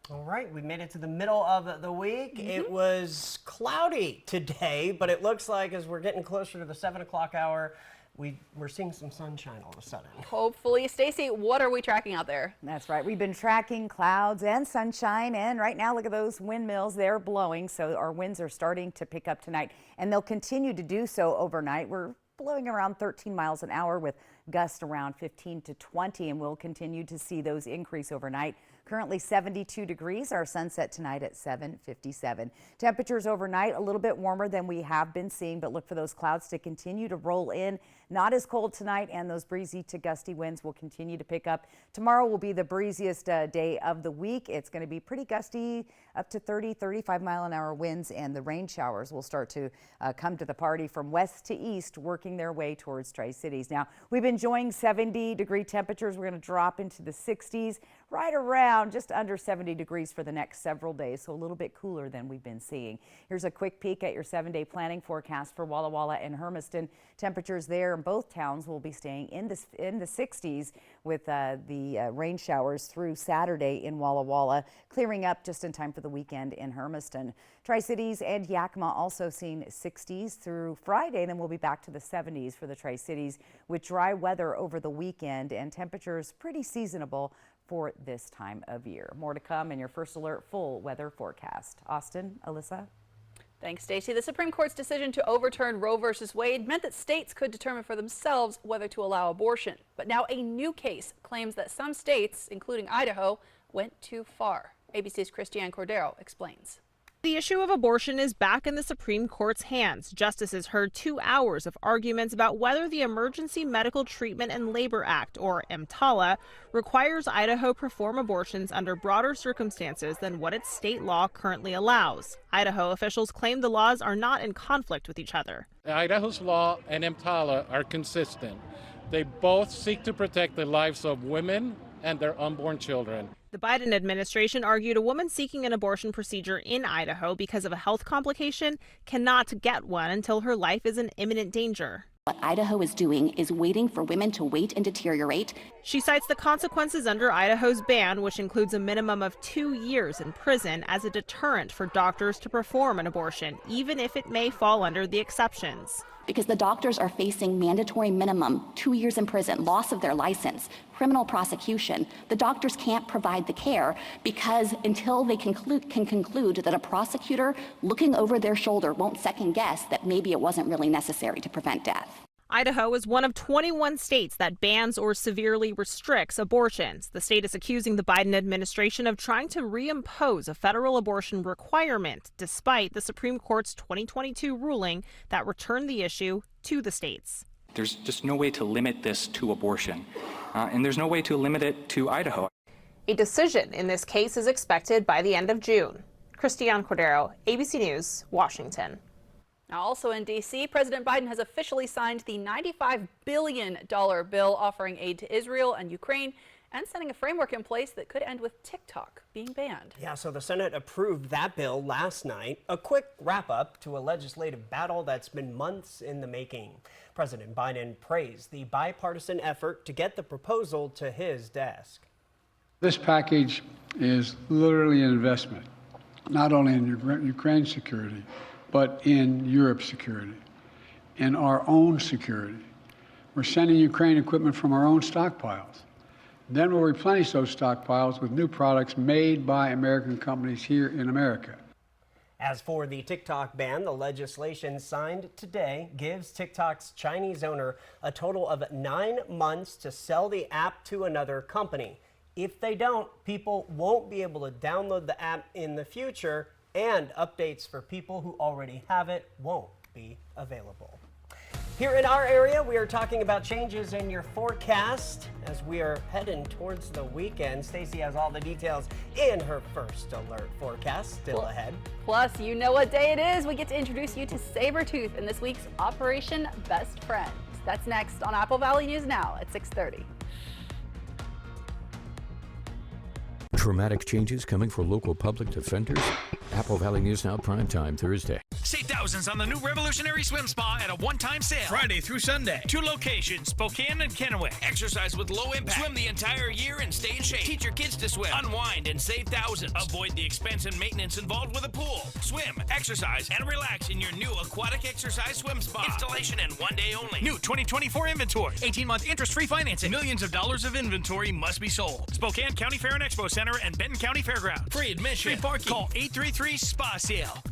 All right, we made it to the middle of the week. It was cloudy today, but it looks like as we're getting closer to the 7 o'clock hour, we're seeing some sunshine all of a sudden. Hopefully. Stacy, what are we tracking out there? That's right. We've been tracking clouds and sunshine, and right now, look at those windmills. They're blowing, so our winds are starting to pick up tonight, and they'll continue to do so overnight. We're blowing around 13 miles an hour with gusts around 15 to 20, and we'll continue to see those increase overnight. Currently 72 degrees, our sunset tonight at 7:57. Temperatures overnight a little bit warmer than we have been seeing, but look for those clouds to continue to roll in. Not as cold tonight, and those breezy to gusty winds will continue to pick up. Tomorrow will be the breeziest day of the week. It's going to be pretty gusty, up to 30, 35 mile an hour winds, and the rain showers will start to come to the party from west to east, working their way towards Tri-Cities. Now, we've been enjoying 70-degree temperatures. We're going to drop into the 60s, right around just under 70 degrees for the next several days, so a little bit cooler than we've been seeing. Here's a quick peek at your 7-day planning forecast for Walla Walla and Hermiston. Temperatures there in both towns will be staying in the 60s with the rain showers through Saturday in Walla Walla, clearing up just in time for the weekend in Hermiston. Tri-Cities and Yakima also seeing 60s through Friday, and then we'll be back to the 70s for the Tri-Cities with dry weather over the weekend and temperatures pretty seasonable for this time of year. More to come in your First Alert full weather forecast. Austin, Alyssa. Thanks, Stacey. The Supreme Court's decision to overturn Roe v. Wade meant that states could determine for themselves whether to allow abortion. But now a new case claims that some states, including Idaho, went too far. ABC's Christiane Cordero explains. The issue of abortion is back in the Supreme Court's hands. Justices heard 2 hours of arguments about whether the Emergency Medical Treatment and Labor Act, or EMTALA, requires Idaho perform abortions under broader circumstances than what its state law currently allows. Idaho officials claim the laws are not in conflict with each other. Idaho's law and EMTALA are consistent. They both seek to protect the lives of women and their unborn children. The Biden administration argued a woman seeking an abortion procedure in Idaho because of a health complication cannot get one until her life is in imminent danger. What Idaho is doing is waiting for women to wait and deteriorate. She cites the consequences under Idaho's ban, which includes a minimum of 2 years in prison, as a deterrent for doctors to perform an abortion, even if it may fall under the exceptions. Because the doctors are facing mandatory minimum 2 years in prison, loss of their license, criminal prosecution. The doctors can't provide the care because until they can conclude that a prosecutor looking over their shoulder won't second guess that maybe it wasn't really necessary to prevent death. Idaho is one of 21 states that bans or severely restricts abortions. The state is accusing the Biden administration of trying to reimpose a federal abortion requirement, despite the Supreme Court's 2022 ruling that returned the issue to the states. There's just no way to limit this to abortion, and there's no way to limit it to Idaho. A decision in this case is expected by the end of June. Christiane Cordero, ABC News, Washington. Now, also in D.C., President Biden has officially signed the $95 billion bill offering aid to Israel and Ukraine and setting a framework in place that could end with TikTok being banned. Yeah, so the Senate approved that bill last night. A quick wrap up to a legislative battle that's been months in the making. President Biden praised the bipartisan effort to get the proposal to his desk. This package is literally an investment, not only in Ukraine's security, but in Europe's security, in our own security. We're sending Ukraine equipment from our own stockpiles. Then we'll replenish those stockpiles with new products made by American companies here in America. As for the TikTok ban, the legislation signed today gives TikTok's Chinese owner a total of 9 months to sell the app to another company. If they don't, people won't be able to download the app in the future, and updates for people who already have it won't be available. Here in our area, we are talking about changes in your forecast as we are heading towards the weekend. Stacy has all the details in her first alert forecast still ahead. Plus, you know what day it is. We get to introduce you to Sabretooth in this week's Operation Best Friend. That's next on Apple Valley News Now at 6:30. Dramatic changes coming for local public defenders? Apple Valley News Now primetime Thursday. Save thousands on the new revolutionary swim spa at a one-time sale. Friday through Sunday. 2 locations, Spokane and Kennewick. Exercise with low impact. Swim the entire year and stay in shape. Teach your kids to swim. Unwind and save thousands. Avoid the expense and maintenance involved with a pool. Swim, exercise, and relax in your new aquatic exercise swim spa. Installation and 1 day only. New 2024 inventory. 18-month interest-free financing. Millions of dollars of inventory must be sold. Spokane County Fair and Expo Center and Benton County Fairground. Free admission. Free parking. Call 833-SPA-SALE.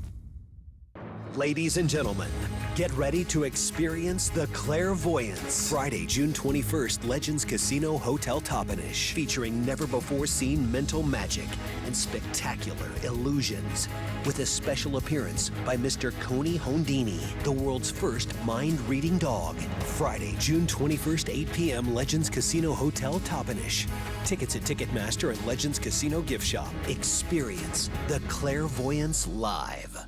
Ladies and gentlemen, get ready to experience the clairvoyance. Friday, June 21st, Legends Casino Hotel Toppenish, featuring never-before-seen mental magic and spectacular illusions, with a special appearance by Mr. Coney Hondini, the world's first mind-reading dog. Friday, June 21st, 8 p.m., Legends Casino Hotel Toppenish. Tickets at Ticketmaster and Legends Casino Gift Shop. Experience the clairvoyance live.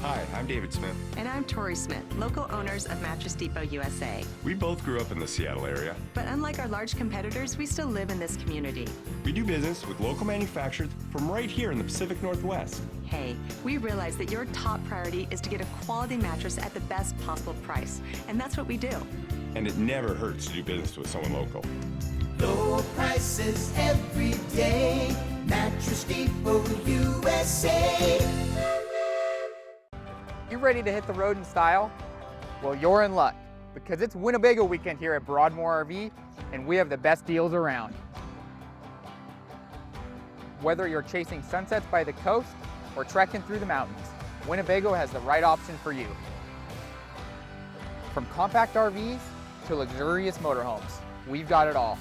Hi, I'm David Smith. And I'm Tori Smith, local owners of Mattress Depot USA. We both grew up in the Seattle area. But unlike our large competitors, we still live in this community. We do business with local manufacturers from right here in the Pacific Northwest. Hey, we realize that your top priority is to get a quality mattress at the best possible price. And that's what we do. And it never hurts to do business with someone local. Low prices every day. Mattress Depot USA. You ready to hit the road in style? Well, you're in luck, because it's Winnebago weekend here at Broadmoor RV, and we have the best deals around. Whether you're chasing sunsets by the coast or trekking through the mountains, Winnebago has the right option for you. From compact RVs to luxurious motorhomes, we've got it all.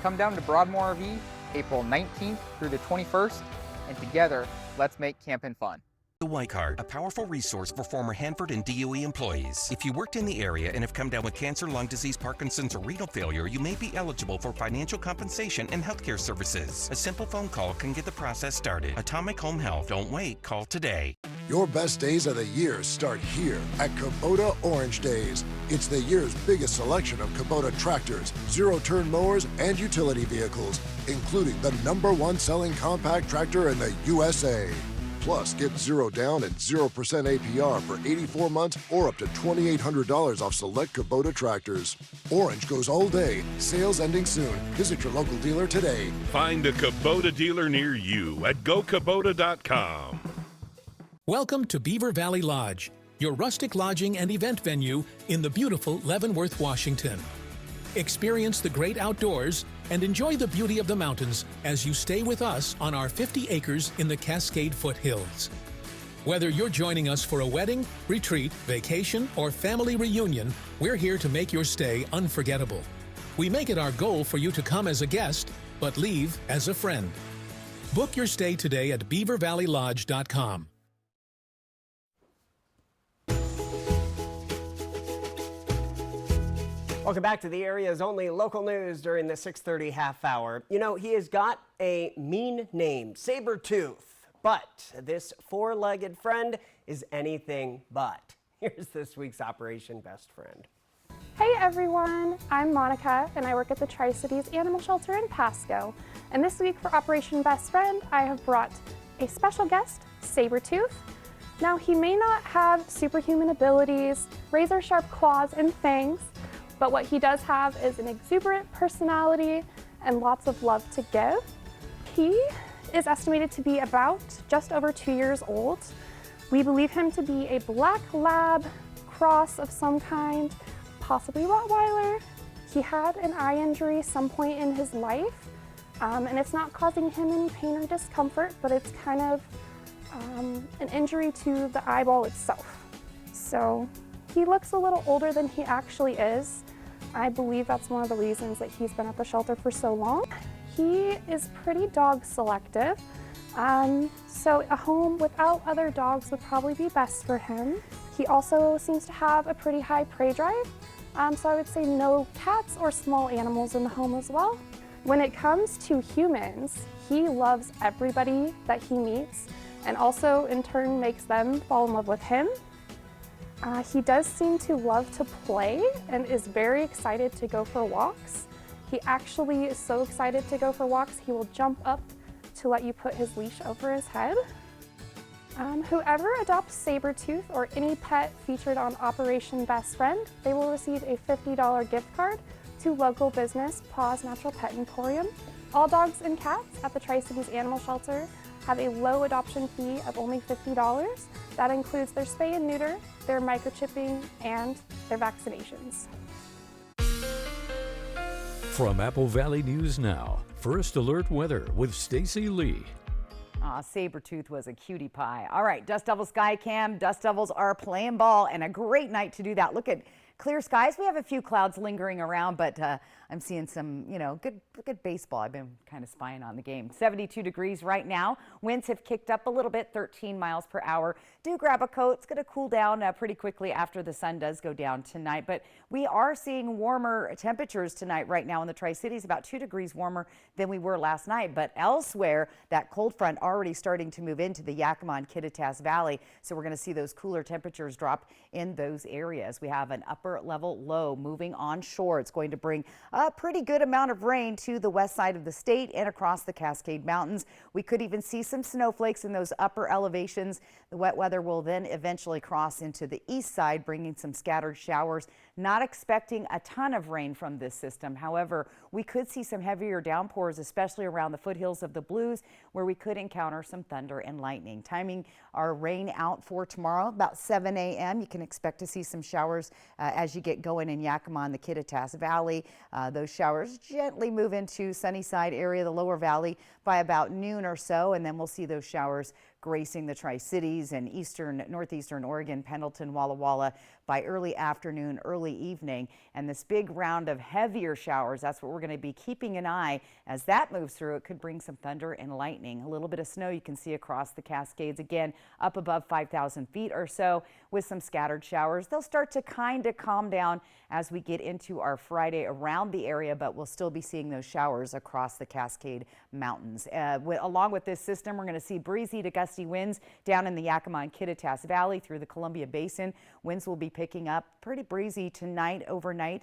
Come down to Broadmoor RV April 19th through the 21st, and together, let's make camping fun. The White Card, a powerful resource for former Hanford and DOE employees. If you worked in the area and have come down with cancer, lung disease, Parkinson's, or renal failure, you may be eligible for financial compensation and healthcare services. A simple phone call can get the process started. Atomic Home Health. Don't wait. Call today. Your best days of the year start here at Kubota Orange Days. It's the year's biggest selection of Kubota tractors, zero-turn mowers, and utility vehicles, including the #1 selling compact tractor in the USA. Plus, get 0 down and 0% APR for 84 months or up to $2,800 off select Kubota tractors. Orange goes all day. Sales ending soon. Visit your local dealer today. Find a Kubota dealer near you at gokubota.com. Welcome to Beaver Valley Lodge, your rustic lodging and event venue in the beautiful Leavenworth, Washington. Experience the great outdoors and enjoy the beauty of the mountains as you stay with us on our 50 acres in the Cascade Foothills. Whether you're joining us for a wedding, retreat, vacation, or family reunion, we're here to make your stay unforgettable. We make it our goal for you to come as a guest, but leave as a friend. Book your stay today at beavervalleylodge.com. Welcome back to the area's only local news during the 6:30 half hour. You know, he has got a mean name, Sabretooth, but this four-legged friend is anything but. Here's this week's Operation Best Friend. Hey everyone, I'm Monica and I work at the Tri-Cities Animal Shelter in Pasco. And this week for Operation Best Friend, I have brought a special guest, Sabretooth. Now he may not have superhuman abilities, razor-sharp claws and fangs, but what he does have is an exuberant personality and lots of love to give. He is estimated to be about just over 2 years old. We believe him to be a black lab cross of some kind, possibly Rottweiler. He had an eye injury some point in his life, and it's not causing him any pain or discomfort, but it's kind of an injury to the eyeball itself. So he looks a little older than he actually is. I believe that's one of the reasons that he's been at the shelter for so long. He is pretty dog selective, so a home without other dogs would probably be best for him. He also seems to have a pretty high prey drive, so I would say no cats or small animals in the home as well. When it comes to humans, he loves everybody that he meets, and also in turn makes them fall in love with him. He does seem to love to play and is very excited to go for walks. He actually is so excited to go for walks, he will jump up to let you put his leash over his head. Whoever adopts Sabretooth or any pet featured on Operation Best Friend, they will receive a $50 gift card to local business Paws Natural Pet Emporium. All dogs and cats at the Tri-Cities Animal Shelter have a low adoption fee of only $50. That includes their spay and neuter, their microchipping, and their vaccinations. From Apple Valley News Now, First Alert Weather with Stacy Lee. Sabretooth was a cutie pie. All right, Dust Devil Sky Cam. Dust Devils are playing ball, and a great night to do that. Look at clear skies. We have a few clouds lingering around, but I'm seeing some, good baseball. I've been kind of spying on the game. 72 degrees right now. Winds have kicked up a little bit, 13 miles per hour. Do grab a coat. It's going to cool down pretty quickly after the sun does go down tonight, but we are seeing warmer temperatures tonight right now in the Tri-Cities, about 2 degrees warmer than we were last night. But elsewhere, that cold front already starting to move into the Yakima and Kittitas Valley, so we're going to see those cooler temperatures drop in those areas. We have an upper level low moving onshore. It's going to bring a pretty good amount of rain to the west side of the state and across the Cascade Mountains. We could even see some snowflakes in those upper elevations. The wet weather will then eventually cross into the east side, bringing some scattered showers. Not expecting a ton of rain from this system. However, we could see some heavier downpours, especially around the foothills of the Blues, where we could encounter some thunder and lightning. Timing our rain out for tomorrow, about 7 a.m. You can expect to see some showers as you get going in Yakima and the Kittitas Valley. Those showers gently move into Sunnyside area, the lower valley, by about noon or so, and then we'll see those showers gracing the Tri-Cities and northeastern Oregon, Pendleton, Walla Walla by early afternoon, early evening. And this big round of heavier showers, that's what we're going to be keeping an eye as that moves through. It could bring some thunder and lightning. A little bit of snow you can see across the Cascades, again, up above 5,000 feet or so with some scattered showers. They'll start to kind of calm down as we get into our Friday around the area, but we'll still be seeing those showers across the Cascade Mountains. Along with this system, we're going to see breezy to gusty winds down in the Yakima and Kittitas Valley through the Columbia Basin. Winds will be picking up pretty breezy tonight, overnight,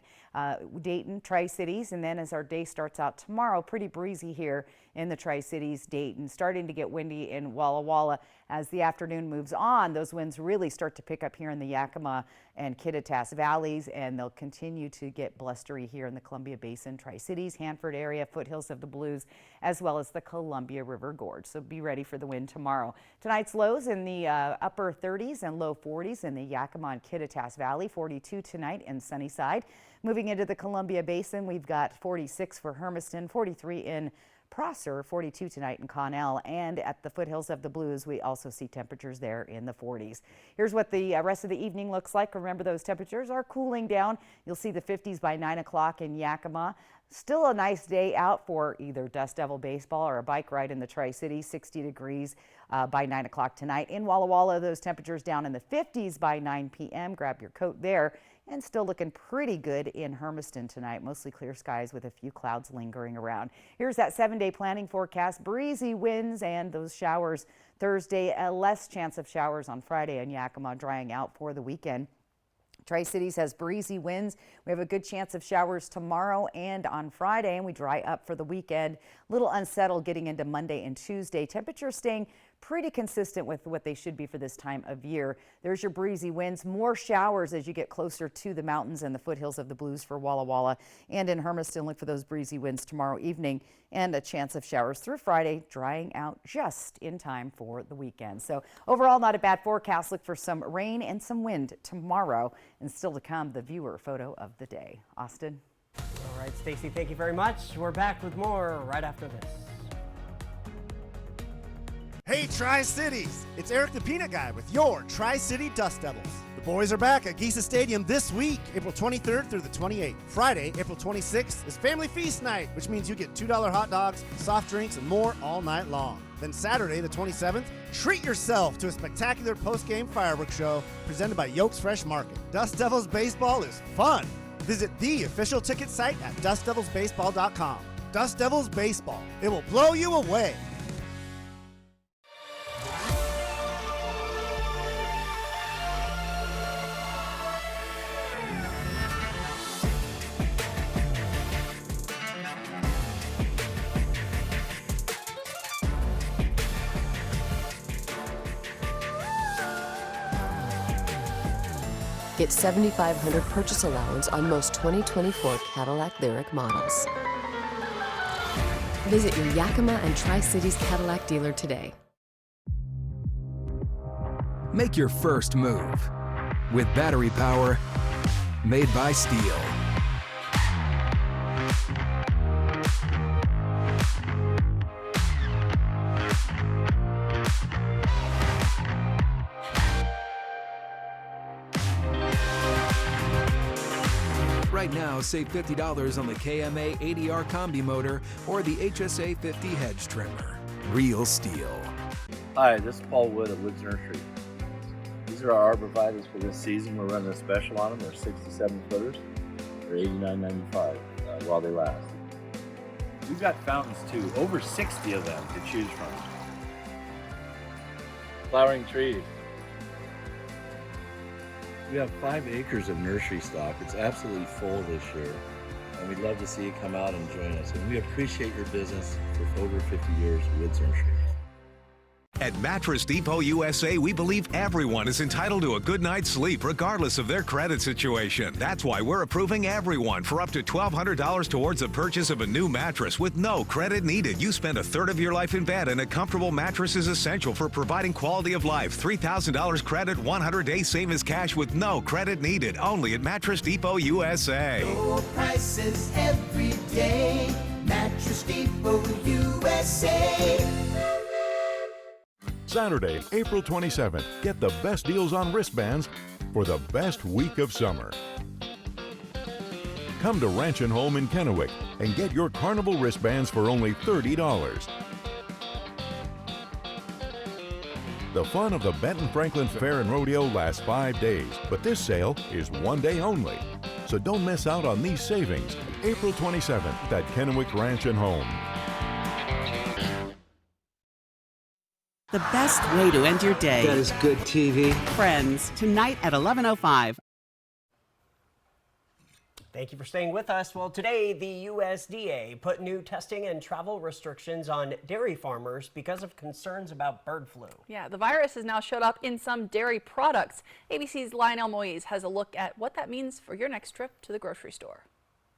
Dayton, Tri-Cities, and then as our day starts out tomorrow, pretty breezy here in the Tri-Cities, Dayton, starting to get windy in Walla Walla. As the afternoon moves on, those winds really start to pick up here in the Yakima and Kittitas Valleys, and they'll continue to get blustery here in the Columbia Basin, Tri-Cities, Hanford area, foothills of the Blues, as well as the Columbia River Gorge. So be ready for the wind tomorrow. Tonight's lows in the upper 30s and low 40s in the Yakima and Kittitas Valley, 42 tonight in Sunnyside. Moving into the Columbia Basin, we've got 46 for Hermiston, 43 in Prosser, 42 tonight in Connell, and at the foothills of the Blues, we also see temperatures there in the 40s. Here's what the rest of the evening looks like. Remember, those temperatures are cooling down. You'll see the 50s by 9 o'clock in Yakima. Still a nice day out for either Dust Devil baseball or a bike ride in the Tri-Cities, 60 degrees by 9 o'clock tonight. In Walla Walla, those temperatures down in the 50s by 9 p.m. Grab your coat there. And still looking pretty good in Hermiston tonight. Mostly clear skies with a few clouds lingering around. Here's that 7-day planning forecast. Breezy winds and those showers Thursday. A less chance of showers on Friday in Yakima, drying out for the weekend. Tri-Cities has breezy winds. We have a good chance of showers tomorrow and on Friday, and we dry up for the weekend. A little unsettled getting into Monday and Tuesday. Temperatures staying pretty consistent with what they should be for this time of year. There's your breezy winds. More showers as you get closer to the mountains and the foothills of the Blues for Walla Walla. And in Hermiston, look for those breezy winds tomorrow evening and a chance of showers through Friday, drying out just in time for the weekend. So overall, not a bad forecast. Look for some rain and some wind tomorrow. And still to come, the viewer photo of the day. Austin. All right, Stacy, thank you very much. We're back with more right after this. Hey, Tri-Cities! It's Eric the Peanut Guy with your Tri-City Dust Devils. The boys are back at Geisa Stadium this week, April 23rd through the 28th. Friday, April 26th is Family Feast Night, which means you get $2 hot dogs, soft drinks, and more all night long. Then Saturday, the 27th, treat yourself to a spectacular post-game fireworks show presented by Yolks Fresh Market. Dust Devils Baseball is fun! Visit the official ticket site at dustdevilsbaseball.com. Dust Devils Baseball. It will blow you away. Get $7,500 purchase allowance on most 2024 Cadillac Lyriq models. Visit your Yakima and Tri-Cities Cadillac dealer today. Make your first move with battery power made by Steel. Right now, save $50 on the KMA 80R Combi motor or the HSA 50 hedge trimmer. Real Steel. Hi, this is Paul Wood of Woods Nursery. These are our arborvitaes for this season. We're running a special on them. They're 67 footers. They're $89.95 while they last. We've got fountains too, over 60 of them to choose from. Flowering trees. We have 5 acres of nursery stock. It's absolutely full this year, and we'd love to see you come out and join us. And we appreciate your business for over 50 years, Woods Nursery. At Mattress Depot USA, we believe everyone is entitled to a good night's sleep regardless of their credit situation. That's why we're approving everyone for up to $1,200 towards the purchase of a new mattress with no credit needed. You spend a third of your life in bed, and a comfortable mattress is essential for providing quality of life. $3,000 credit, 100-day same as cash with no credit needed. Only at Mattress Depot USA. Low prices every day. Mattress Depot USA. Saturday, April 27th, get the best deals on wristbands for the best week of summer. Come to Ranch & Home in Kennewick and get your Carnival wristbands for only $30. The fun of the Benton Franklin Fair and Rodeo lasts 5 days, but this sale is 1 day only. So don't miss out on these savings. April 27th at Kennewick Ranch & Home. The best way to end your day. That is good TV. Friends, tonight at 11:05. Thank you for staying with us. Well, today the USDA put new testing and travel restrictions on dairy farmers because of concerns about bird flu. Yeah, the virus has now showed up in some dairy products. ABC's Lionel Moise has a look at what that means for your next trip to the grocery store.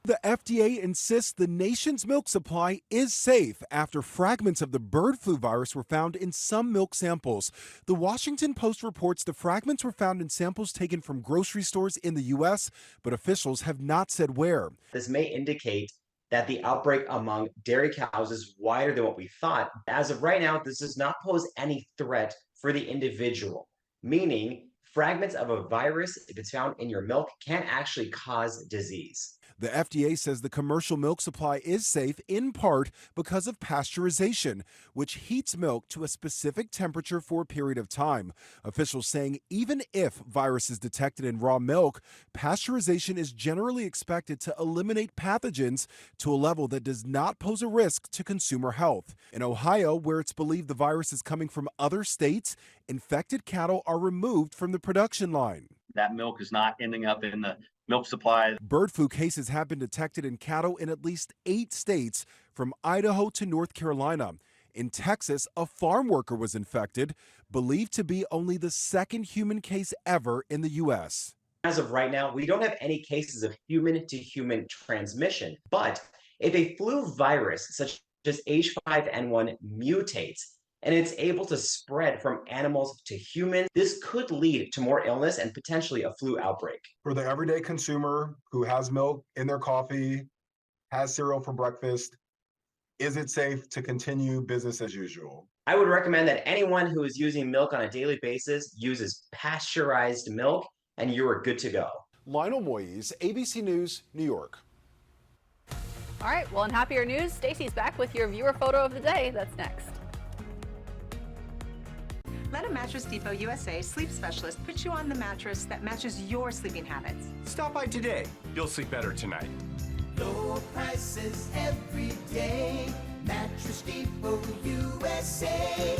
The FDA insists the nation's milk supply is safe after fragments of the bird flu virus were found in some milk samples. The Washington Post reports the fragments were found in samples taken from grocery stores in the U.S., but officials have not said where. This may indicate that the outbreak among dairy cows is wider than what we thought. As of right now, this does not pose any threat for the individual, meaning fragments of a virus, if it's found in your milk, can actually cause disease. The FDA says the commercial milk supply is safe in part because of pasteurization, which heats milk to a specific temperature for a period of time. Officials saying even if virus is detected in raw milk, pasteurization is generally expected to eliminate pathogens to a level that does not pose a risk to consumer health. In Ohio, where it's believed the virus is coming from other states, infected cattle are removed from the production line. That milk is not ending up in the milk supply. Bird flu cases have been detected in cattle in at least 8 states, from Idaho to North Carolina. In Texas, a farm worker was infected, believed to be only the second human case ever in the U.S. As of right now, we don't have any cases of human-to-human transmission. But if a flu virus such as H5N1 mutates, and it's able to spread from animals to humans, this could lead to more illness and potentially a flu outbreak. For the everyday consumer who has milk in their coffee, has cereal for breakfast, is it safe to continue business as usual? I would recommend that anyone who is using milk on a daily basis uses pasteurized milk, and you are good to go. Lionel Moyes, ABC News, New York. All right, well, in happier news, Stacy's back with your viewer photo of the day. That's next. Let a Mattress Depot USA sleep specialist put you on the mattress that matches your sleeping habits. Stop by today. You'll sleep better tonight. Low prices every day. Mattress Depot USA.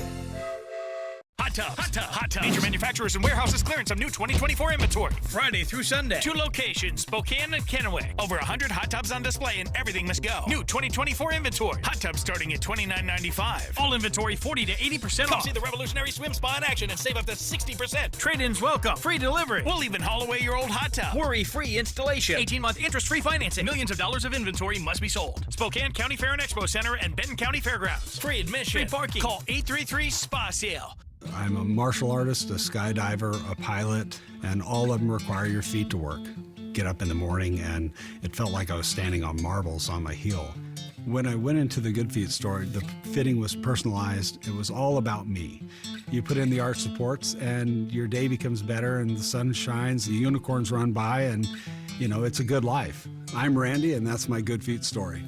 Hot tub, hot tub, hot tub. Major manufacturers and warehouses clearance some new 2024 inventory. Friday through Sunday. 2 locations, Spokane and Kennewick. Over 100 hot tubs on display and everything must go. New 2024 inventory. Hot tubs starting at $29.95. All inventory 40 to 80% off. Come see the revolutionary swim spa in action and save up to 60%. Trade-ins welcome. Free delivery. We'll even haul away your old hot tub. Worry-free installation. 18-month interest-free financing. Millions of dollars of inventory must be sold. Spokane County Fair and Expo Center and Benton County Fairgrounds. Free admission. Free parking. Call 833-SPA-SALE. I'm a martial artist, a skydiver, a pilot, and all of them require your feet to work. Get up in the morning, and it felt like I was standing on marbles on my heel. When I went into the Good Feet store, the fitting was personalized. It was all about me. You put in the arch supports, and your day becomes better, and the sun shines, the unicorns run by, and, you know, it's a good life. I'm Randy, and that's my Good Feet story.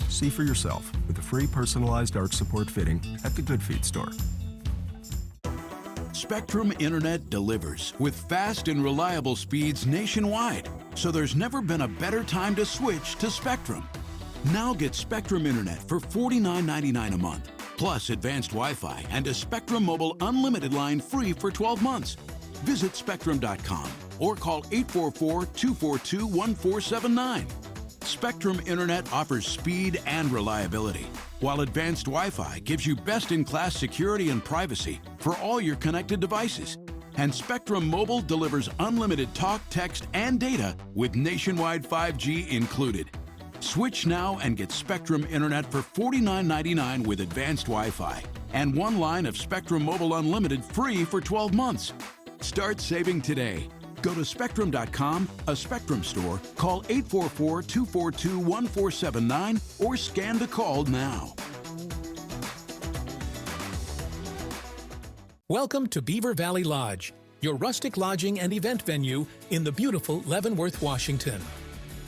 See for yourself with a free personalized arch support fitting at the Good Feet store. Spectrum Internet delivers with fast and reliable speeds nationwide, so there's never been a better time to switch to Spectrum. Now get Spectrum Internet for $49.99 a month, plus advanced Wi-Fi and a Spectrum Mobile Unlimited line free for 12 months. Visit Spectrum.com or call 844-242-1479. Spectrum Internet offers speed and reliability, while advanced Wi-Fi gives you best-in-class security and privacy for all your connected devices. And Spectrum Mobile delivers unlimited talk, text, and data with nationwide 5G included. Switch now and get Spectrum Internet for $49.99 with advanced Wi-Fi and one line of Spectrum Mobile Unlimited free for 12 months. Start saving today. Go to Spectrum.com, a Spectrum store, call 844-242-1479, or scan the call now. Welcome to Beaver Valley Lodge, your rustic lodging and event venue in the beautiful Leavenworth, Washington.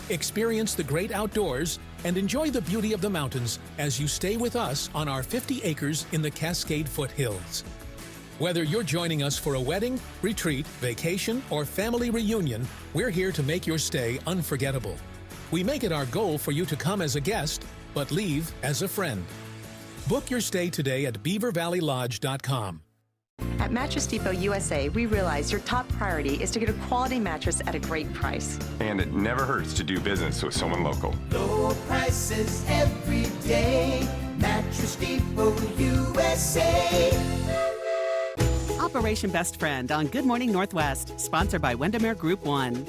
Experience the great outdoors and enjoy the beauty of the mountains as you stay with us on our 50 acres in the Cascade Foothills. Whether you're joining us for a wedding, retreat, vacation, or family reunion, we're here to make your stay unforgettable. We make it our goal for you to come as a guest, but leave as a friend. Book your stay today at beavervalleylodge.com. At Mattress Depot USA, we realize your top priority is to get a quality mattress at a great price. And it never hurts to do business with someone local. Low prices every day. Mattress Depot USA. Operation Best Friend on Good Morning Northwest, sponsored by Windermere Group 1.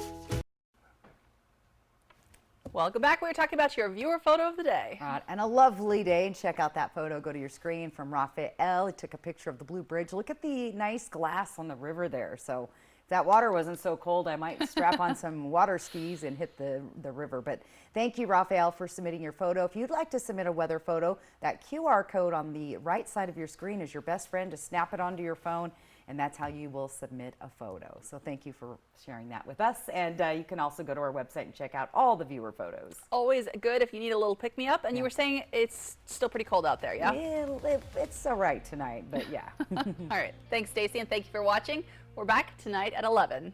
Welcome back. We're talking about your viewer photo of the day. Right, and a lovely day. And check out that photo. Go to your screen from Raphael. He took a picture of the Blue Bridge. Look at the nice glass on the river there. So if that water wasn't so cold, I might strap on some water skis and hit the river. But thank you, Raphael, for submitting your photo. If you'd like to submit a weather photo, that QR code on the right side of your screen is your best friend to snap it onto your phone and that's how you will submit a photo. So thank you for sharing that with us, and you can also go to our website and check out all the viewer photos. Always good if you need a little pick-me-up, and you were saying it's still pretty cold out there, yeah? It's all right tonight, but yeah. All right, thanks Stacy, and thank you for watching. We're back tonight at 11.